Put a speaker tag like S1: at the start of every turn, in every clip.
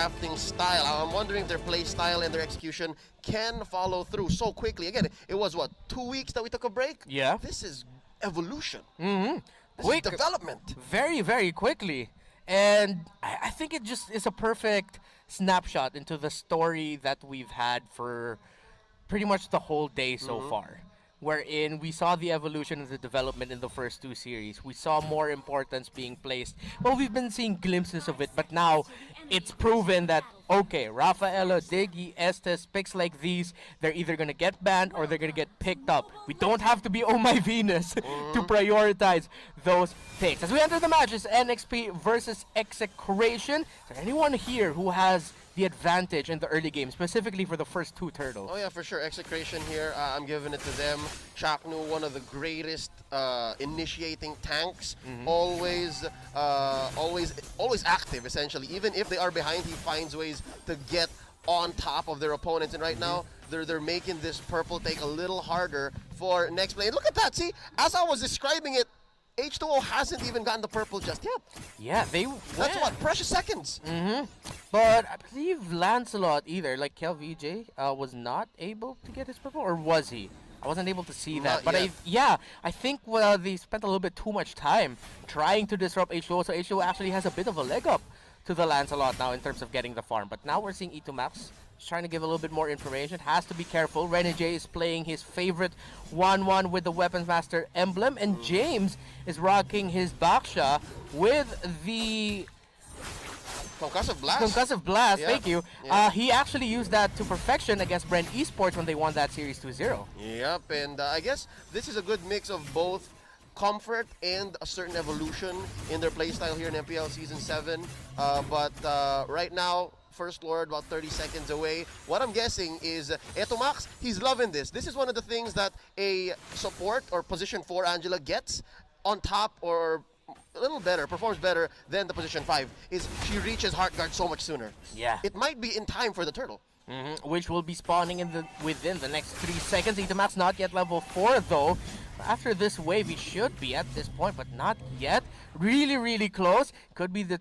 S1: crafting style. I'm wondering if their play style and their execution can follow through so quickly. Again, it was what, 2 weeks that we took a break?
S2: Yeah.
S1: This is evolution.
S2: Mm-hmm.
S1: This is development.
S2: Very, very quickly. And I think it just is a perfect snapshot into the story that we've had for pretty much the whole day so far. Wherein we saw the evolution and the development in the first 2 series. We saw more importance being placed. Well, we've been seeing glimpses of it, but now it's proven that, okay, Rafaela, Diggy, Estes, picks like these, they're either going to get banned or they're going to get picked up. We don't have to be Oh My Venus to prioritize those picks. As we enter the match, it's NXP versus Execration. Is there anyone here who has the advantage in the early game, specifically for the first 2 turtles?
S1: Oh yeah, for sure. Execration here, I'm giving it to them. CH4KNU, one of the greatest initiating tanks. Always active, essentially. Even if they are behind, he finds ways to get on top of their opponents. And right now, they're making this purple take a little harder for NEXPLAY. And look at that, see? As I was describing it, H2O hasn't even gotten the purple just yet.
S2: Yeah,
S1: that's what, precious seconds.
S2: But I believe Lancelot either, like KelVJ, was not able to get his purple, or was he? I wasn't able to see that. But I think they spent a little bit too much time trying to disrupt H2O, so H2O actually has a bit of a leg up to the Lancelot now in terms of getting the farm. But now we're seeing E2 Max trying to give a little bit more information. Has to be careful. Renegade is playing his favorite 1-1 with the Weapons Master emblem, and James is rocking his Baksha with the
S1: Concussive Blast.
S2: Concussive Blast,
S1: Yeah.
S2: thank you.
S1: Yeah.
S2: He actually used that to perfection against Brent Esports when they won that series 2-0.
S1: Yep, and I guess this is a good mix of both comfort and a certain evolution in their playstyle here in MPL Season 7. But right now, First Lord about 30 seconds away. What I'm guessing is Eto Max, he's loving this. This is one of the things that a support or position 4 Angela gets on top, or a little better, performs better than the position 5, is she reaches Heart Guard so much sooner.
S2: Yeah.
S1: It might be in time for the turtle.
S2: Which will be spawning within the next 3 seconds. Itamak's not yet level 4 though. After this wave, he should be at this point, but not yet. Really, really close. Could be the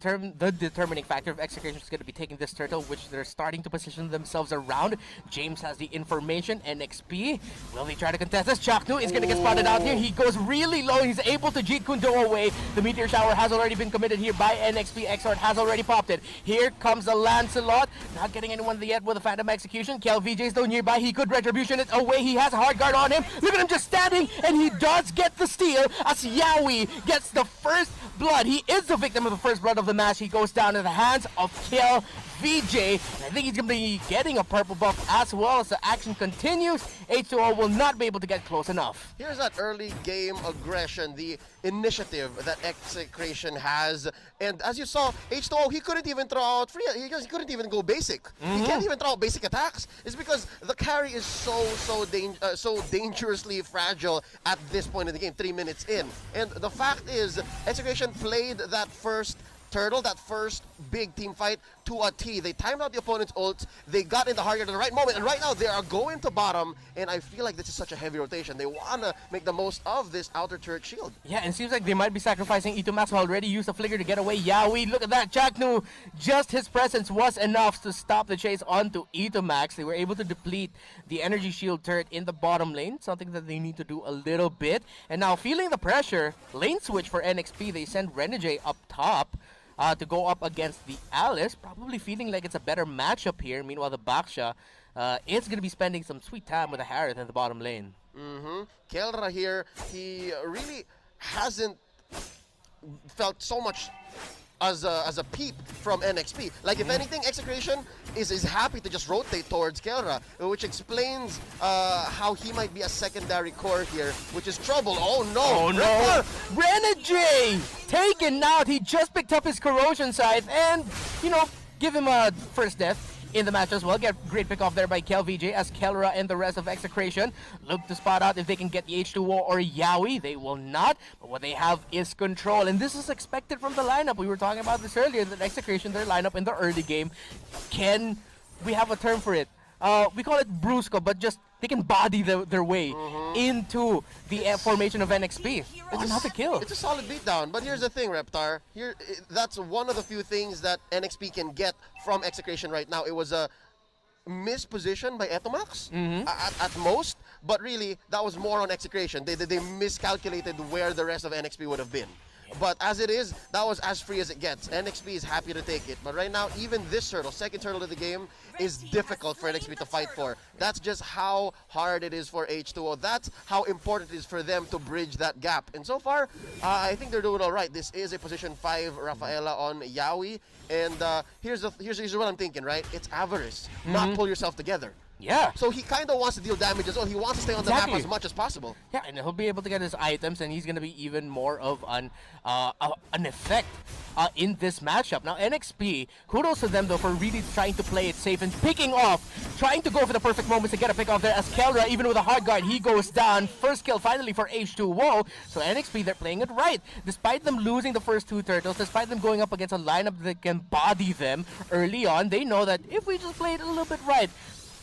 S2: determining factor if Execration is going to be taking this turtle, which they're starting to position themselves around. James has the information. NXP, will they try to contest this? CH4KNU is going to get spotted out here. He goes really low. He's able to Jeet Kune Do away. The Meteor Shower has already been committed here by NXP. Exort has already popped it. Here comes the Lancelot. Not getting anyone yet with a Phantom Execution. KelVJ is though nearby. He could retribution it away. He has a hard guard on him. Look at him just standing, and he does get the steal as Yaoi gets the first blood. He is the victim of the first blood of the match. He goes down in the hands of KelVJ. And I think he's going to be getting a purple buff as well as the action continues. H2O will not be able to get close enough.
S1: Here's that early game aggression, the initiative that Execration has. And as you saw, H2O, he couldn't even throw out free. He couldn't even go basic. He can't even throw out basic attacks. It's because the carry is so dangerously fragile at this point in the game, 3 minutes in. And the fact is, Execration played that first turtle, that first big team fight, to a T. They timed out the opponent's ults, they got in the hard guard at the right moment, and right now they are going to bottom, and I feel like this is such a heavy rotation. They want to make the most of this outer turret shield.
S2: Yeah, and it seems like they might be sacrificing E2 Max, who already used a flicker to get away. Yaoi, look at that. CH4KNU, just his presence was enough to stop the chase onto E2 Max. They were able to deplete the energy shield turret in the bottom lane, something that they need to do a little bit. And now feeling the pressure, lane switch for NXP, they send Renegade up top to go up against the Alice, probably feeling like it's a better matchup here. Meanwhile, the Baksha is going to be spending some sweet time with the Harith in the bottom lane.
S1: Kelra here, he really hasn't felt so much as a peep from NXP. Like, if anything, Execration is happy to just rotate towards Kelra, which explains how he might be a secondary core here, which is trouble. Oh no!
S2: Oh no! Renegade taken out. He just picked up his corrosion scythe, and you know, give him a first death in the match as well. Get great pick off there by KelVJ as Kelra and the rest of Execration look to spot out if they can get the H2O or Yaoi. They will not, but what they have is control, and this is expected from the lineup. We were talking about this earlier, that Execration, their lineup in the early game, we have a term for it. We call it brusco, but just they can body their way into the formation of NXP. Another kill.
S1: It's a solid beatdown, but here's the thing, Reptar. That's one of the few things that NXP can get from Execration right now. It was a misposition by Etomax at most, but really that was more on Execration. They miscalculated where the rest of NXP would have been. But as it is, that was as free as it gets. NXP is happy to take it. But right now, even this turtle, second turtle of the game, is difficult for NXP to fight for. That's just how hard it is for H2O. That's how important it is for them to bridge that gap. And so far, I think they're doing all right. This is a position 5 Rafaela on Yawi. And here's what I'm thinking, right? It's avarice, not pull yourself together.
S2: Yeah.
S1: So he kind of wants to deal damage as well. He wants to stay on the map as much as possible.
S2: Yeah, and he'll be able to get his items, and he's going to be even more of an effect in this matchup. Now, NXP, kudos to them, though, for really trying to play it safe and picking off, trying to go for the perfect moments to get a pick off there. As Kelra, even with a hard guard, he goes down. First kill finally for H2O. So NXP, they're playing it right. Despite them losing the first 2 turtles, despite them going up against a lineup that can body them early on, they know that if we just play it a little bit right,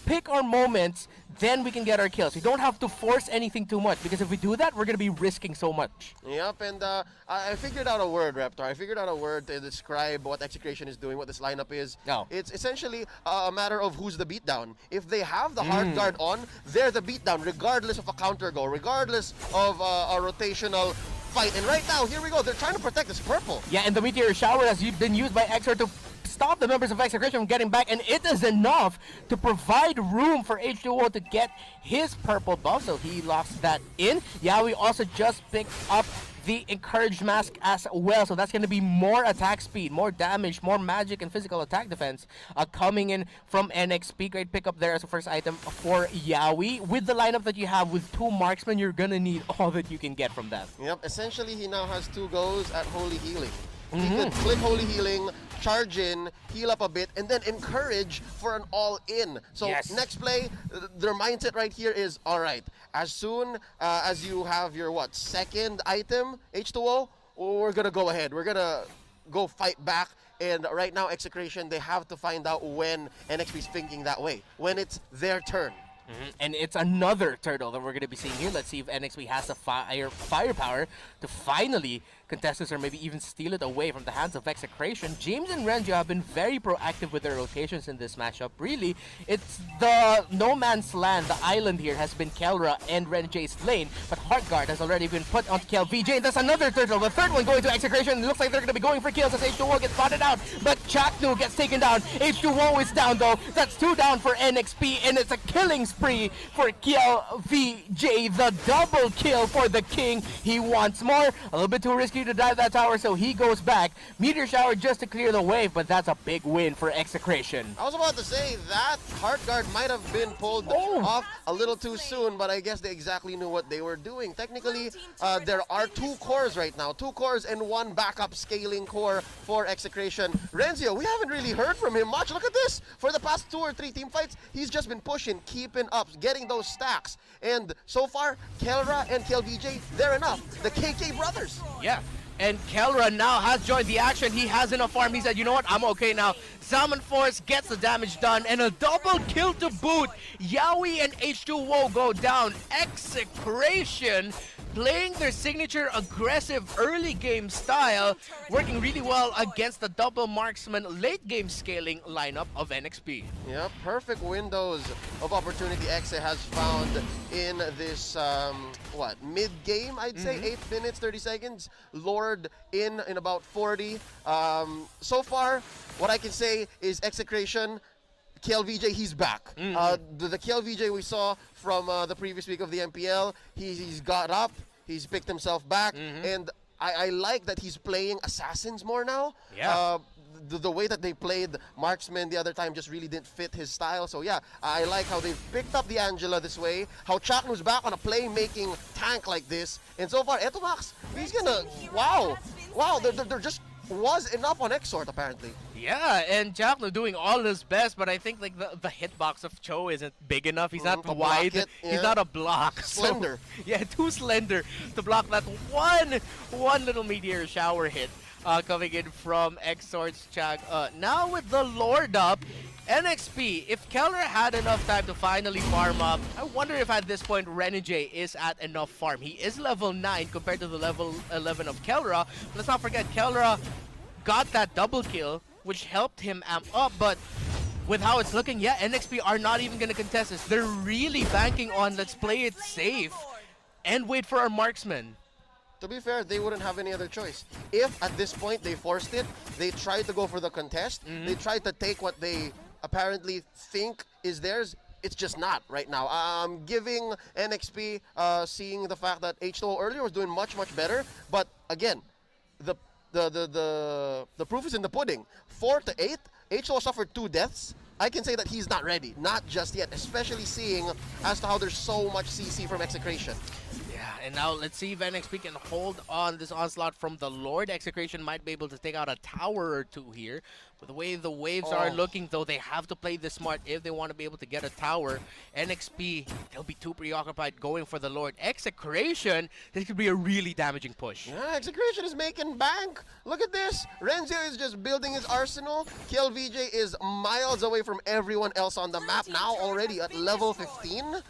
S2: pick our moments, then we can get our kills. We don't have to force anything too much, because if we do that, we're going to be risking so much.
S1: Yep, and I figured out a word, Raptor. I figured out a word to describe what Execration is doing, what this lineup is.
S2: No.
S1: It's essentially a matter of who's the beatdown. If they have the hard guard on, they're the beatdown, regardless of a counter go, regardless of a rotational fight. And right now, here we go. They're trying to protect this purple.
S2: Yeah, and the Meteor Shower has been used by Exer to stop the members of Execration from getting back, and it is enough to provide room for H2O to get his purple buff, so he locks that in. Yawi also just picked up the Encouraged Mask as well, so that's going to be more attack speed, more damage, more magic and physical attack defense coming in from NXP. Great pickup there as a first item for Yawi. With the lineup that you have with 2 marksmen, you're going to need all that you can get from that.
S1: Yep, essentially he now has 2 goes at Holy Healing. He can click Holy Healing, charge in, heal up a bit, and then encourage for an all-in. So next play, their mindset right here is, all right, as soon as you have your, second item, H2O, we're going to go ahead. We're going to go fight back. And right now, Execration, they have to find out when NXP is thinking that way, when it's their turn.
S2: And it's another turtle that we're going to be seeing here. Let's see if NXP has the firepower to finally contest this, or maybe even steal it away from the hands of Execration. James and Renjo have been very proactive with their rotations in this matchup. Really, it's the no man's land. The island here has been Kelra and Renj's lane, but Heartguard has already been put onto KLVJ. And that's another turtle. The third one going to Execration. It looks like they're going to be going for kills as H2O gets spotted out, but CH4KNU gets taken down. H2O is down though. That's 2 down for NXP, and it's a killing spree for KLVJ. The double kill for the king. He wants more. A little bit too risky to dive that tower, so he goes back. Meteor Shower just to clear the wave, but that's a big win for Execration.
S1: I was about to say that Heart Guard might have been pulled off a little too soon, but I guess they exactly knew what they were doing. Technically, there are 2 cores right now, 2 cores and 1 backup scaling core for Execration. Renzio, we haven't really heard from him much. Look at this. For the past 2 or 3 team fights, he's just been pushing, keeping up, getting those stacks. And so far, Kelra and KLVJ, they're enough. The KK brothers.
S2: Yeah. And Kelra now has joined the action. He has enough farm. He said, you know what, I'm okay now. Salmon Force gets the damage done, and a double kill to boot. Yawi and H2O go down. Execration playing their signature aggressive early game style, working really well against the double marksman late game scaling lineup of NXP.
S1: Yeah, perfect windows of opportunity Exe has found in this, mid-game, I'd say, 8 minutes, 30 seconds. Lord in about 40. So far, what I can say is Execration, KLVJ, he's back. The KLVJ we saw from the previous week of the MPL, he's got up, he's picked himself back, and I like that he's playing assassins more now.
S2: Yeah.
S1: The way that they played marksman the other time just really didn't fit his style. So yeah, I like how they've picked up the Angela this way, how CH4KNU's back on a playmaking tank like this, and so far Etomax, he's gonna, wow, they're just was enough on Exort apparently.
S2: Yeah, and CH4KNU doing all his best, but I think like the hitbox of Cho isn't big enough. He's not wide. He's not a block.
S1: Slender.
S2: So, yeah, too slender to block that one little Meteor Shower hit. coming in from Exort's Chag. Now with the Lord up, NXP, if Keller had enough time to finally farm up, I wonder if at this point Renijay is at enough farm. He is level 9 compared to the level 11 of Kellera. Let's not forget, Kellera got that double kill, which helped him amp up, but with how it's looking, yeah, NXP are not even going to contest this. They're really banking on let's play it safe and wait for our marksman.
S1: To be fair, they wouldn't have any other choice. If at this point they forced it, they tried to go for the contest, they tried to take what they apparently think is theirs. It's just not right now. I'm giving NXP seeing the fact that H2O earlier was doing much better, but again, the proof is in the pudding. 4 to 8, H2O suffered 2 deaths. I can say that he's not ready, not just yet, especially seeing as to how there's so much CC from Execration.
S2: Yeah, and now let's see if NXP can hold on this onslaught from the Lord. Execration might be able to take out a tower or two here. But the way the waves are looking, though, they have to play this smart if they want to be able to get a tower. NXP, they'll be too preoccupied going for the Lord. Execration, this could be a really damaging push.
S1: Yeah, Execration is making bank. Look at this. Renzio is just building his arsenal. KLVJ is miles away from everyone else on the map now, already at level 15.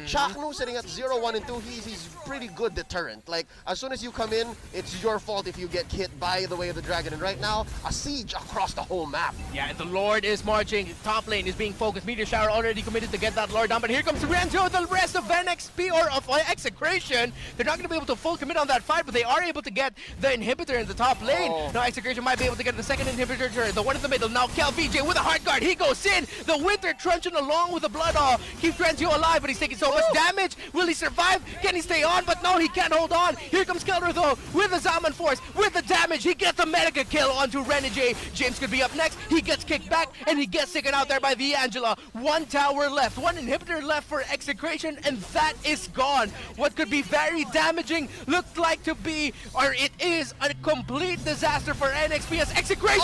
S1: CH4KNU sitting at 0, 1, and 2. He's pretty good deterrent. Like, as soon as you come in, it's your fault if you get hit by the way of the dragon. And right now, a siege across the whole map.
S2: Yeah, the Lord is marching. Top lane is being focused. Meteor Shower already committed to get that Lord down. But here comes Renzo. The rest of NXP or of Execration, they're not going to be able to full commit on that fight, but they are able to get the inhibitor in the top lane. Now Execration might be able to get the second inhibitor turret. The one in the middle. Now KLVJ with a hard guard. He goes in. The Winter truncheon along with the Blood All keeps Renzo alive, but he's taking so much damage. Will he survive? Can he stay on? But no, he can't hold on. Here comes Keller though with the Zaman Force, with the damage. He gets a mega kill onto Renijay. James could be up next. He gets kicked back and he gets taken out there by the Angela. One tower left, one inhibitor left for Execration, and that is gone. What could be very damaging looked like to be, or it is, a complete disaster for NXP as Execration.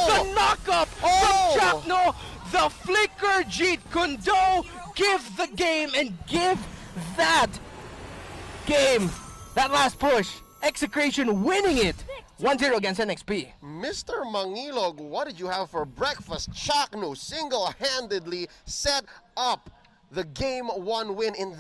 S2: The knockup from CH4KNU. The flicker Jeet Kundo. Give the game and give that game, that last push. Execration winning it. 1-0 against NXP.
S1: Mr. Mangilog, what did you have for breakfast? CH4KNU single-handedly set up the game 1 win in